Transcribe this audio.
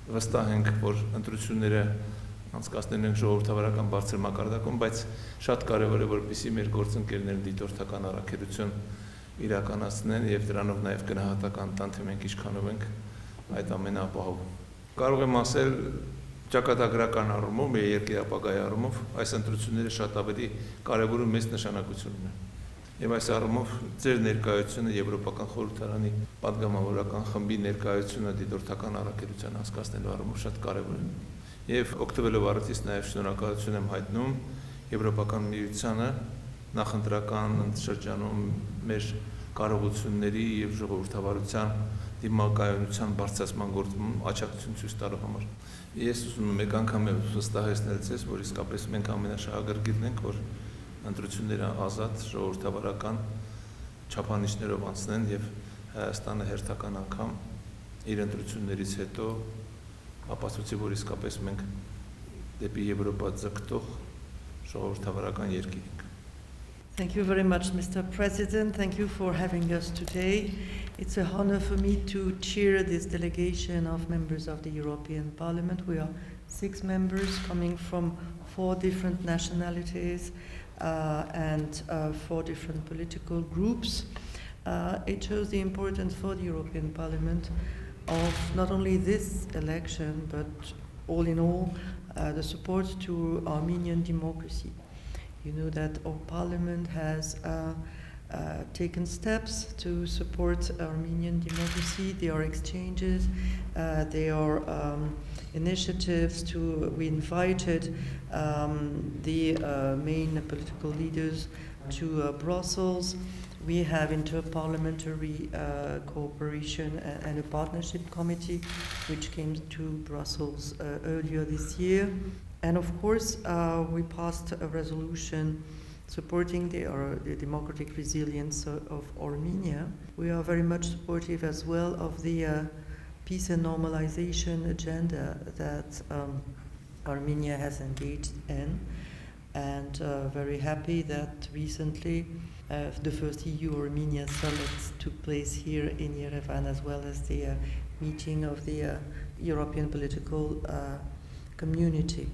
վստահ ենք, որ ընտրությունները անցկացնեն ենք ժողովրդավարական բարձր մակարդակում, բայց շատ կարևոր է, որպեսզի մեր գործընկերներն դիտորդական առաքելություն իրականացնեն եւ դրանով նաեւ գնահատական տան, թե մենք ինչքանով ենք այդ ամենը ապահովում։ Կարող եմ ասել ճակատագրական առումով, մեր երկրի ապագայի առումով այս ընտրությունները շատ ավելի կարևոր ու մեծ նշանակություն ունեն։ Եվ այս առումով ձեր ներկայությունը Եվրոպական խորհրդարանի պատգամավորական խմբի ներկայությունը դիտորդական առաքելության անցկացնելու առումով շատ կարևոր է։ Եվ օգտվելով առիթից նաև շնորհակալություն եմ հայտնում Եվրոպական միությանը նախընտրական շրջանում մեր կարողությունների եւ ժողովրդավարության դիմակայունության բարձրացման գործում աջակցություն ցույց տալու համար։ Ես ուզում եմ մեկ անգամ վստահեցնել ձեզ, որ իսկապես մենք ամենաշահագրգիռն ենք, որ ընտրությունները ազատ, ժողովրդավարական չափանիշներով անցնեն եւ Հայաստանը հերթական անգամ իր ընտրություններից հետո ապացուցի, որ իսկապես մենք դեպի Եվրոպա ձգտող ժողովրդավարական երկիր ենք։ Thank you very much, Mr. President. Thank you for having us today. It's an honor for me to chair this delegation of members of the European Parliament. We are 6 members coming from 4 different nationalities and 4 different political groups. It shows the importance for the European Parliament of not only this election, but all in all, the support to Armenian democracy. You know that our parliament has taken steps to support Armenian democracy. There are exchanges, there are initiatives we invited the main political leaders to Brussels. We have interparliamentary cooperation and a partnership committee which came to Brussels earlier this year. And of course, we passed a resolution supporting the democratic resilience of Armenia. We are very much supportive as well of the peace and normalization agenda that Armenia has engaged in. And very happy that recently the first EU-Armenia summit took place here in Yerevan, as well as the meeting of the European political community.